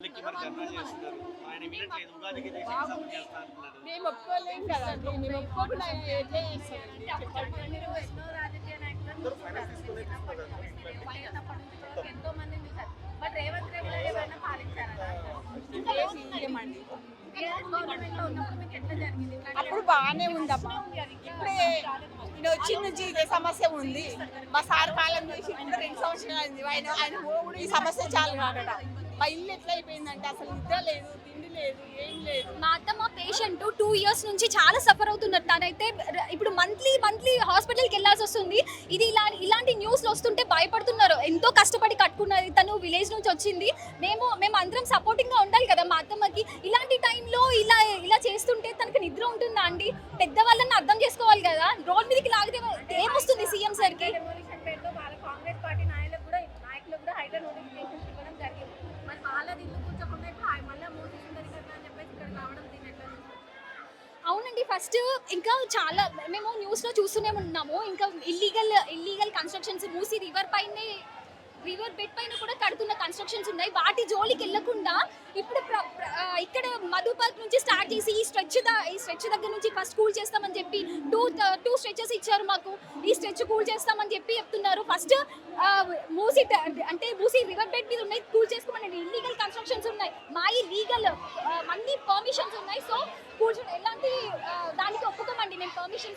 వాళ్ళకి మరి ధర్నా చేస్తున్నారు. ఆయన వినట్లేదు. ఉగాదికి దీక్షకు చేస్తా అంటున్నాడు. మేము ఒప్పుకోలేం కదండి. మేము ఒప్పుకోకుండా ఆయన ఎట్లా చేస్తారండి చెప్పండి. మీరు ఎన్నో రాజకీయ నాయకులను ఎంతో మందిని చూసారు. బట్ రేవంత్ రెడ్డి గారు ఏమైనా పాలించారా? ఏమండి గవర్నమెంట్ లో ఉన్నప్పుడు మీకు ఎట్లా జరిగింది? అప్పుడు బాగానే ఉందమ్మా. ఇప్పుడే నేను వచ్చిన నుంచి ఇదే సమస్య ఉంది. మా సార్ కాలం చేసి ఇప్పుడు 2 సంవత్సరాలు అయింది. ఆయన కూడా ఈ సమస్య చాలు కాదట. మా ఇల్లు ఎట్లా అయిపోయిందంటే అసలు నిద్ర లేదు, తిండి లేదు, ఏం లేదు. మా అత్తమ్మ పేషెంట్ 2 years నుంచి చాలా సఫర్ అవుతున్నారు. తనైతే ఇప్పుడు మంత్లీ హాస్పిటల్కి వెళ్ళాల్సి వస్తుంది. ఇది ఇలాంటి న్యూస్లు వస్తుంటే భయపడుతున్నారు. ఎంతో కష్టపడి కట్టుకున్నది, తను విలేజ్ నుంచి వచ్చింది. మేము అందరం సపోర్టింగ్గా ఉండాలి కదా మా అత్తమ్మకి. ఇలాంటి టైంలో ఇలా చేస్తుంటే తనకు నిద్ర ఉంటుందా అండి? పెద్దవాళ్ళని అర్థం చేసుకోవాలి కదా. రోడ్ మీదకి లాగితే ఏమొస్తుంది సీఎం సార్కి? డెమోలిషన్ పేరుతో వాళ్ళ కాంగ్రెస్ పార్టీ నాయకులకు కూడా హైడ్రా నోటిఫికేషన్స్ ఇవ్వడం జరిగింది. మరి వాళ్ళది ఇల్లు కూర్చోకుండా ఇప్పుడు మళ్ళీ మూసి సుందరీకరణ అని చెప్పేసి ఇక్కడ రావడం దీని ఎట్లా చూస్తారు? అవునండి, ఫస్ట్ ఇంకా చాలా మేము న్యూస్లో చూస్తూనే ఉన్నాము. ఇంకా ఇల్లీగల్ కన్స్ట్రక్షన్స్ మూసి రివర్ బెడ్ పైన కూడా కడుతున్న కన్స్ట్రక్షన్స్ ఉన్నాయి. వాటి జోలికి వెళ్ళకుండా ఇప్పుడు ఇక్కడ మధుపార్క్ నుంచి స్టార్ట్ చేసి ఈ స్ట్రెచ్ దగ్గర నుంచి ఫస్ట్ కూల్ చేస్తామని చెప్పి టూ స్ట్రెచెస్ ఇచ్చారు మాకు. ఈ స్ట్రెచ్ కూల్ చేస్తామని చెప్పి చెప్తున్నారు. ఫస్ట్ మూసి రివర్ బెడ్ మీద ఉన్నాయి, కూల్ చేసుకోమని. ఇల్లీగల్ కన్స్ట్రక్షన్స్ ఉన్నాయి, మాయి లీగల్ అన్ని పర్మిషన్స్ ఉన్నాయి. సో కూర్చొని ఎలాంటి దానికి ఒప్పుకోమండి మేము. పర్మిషన్స్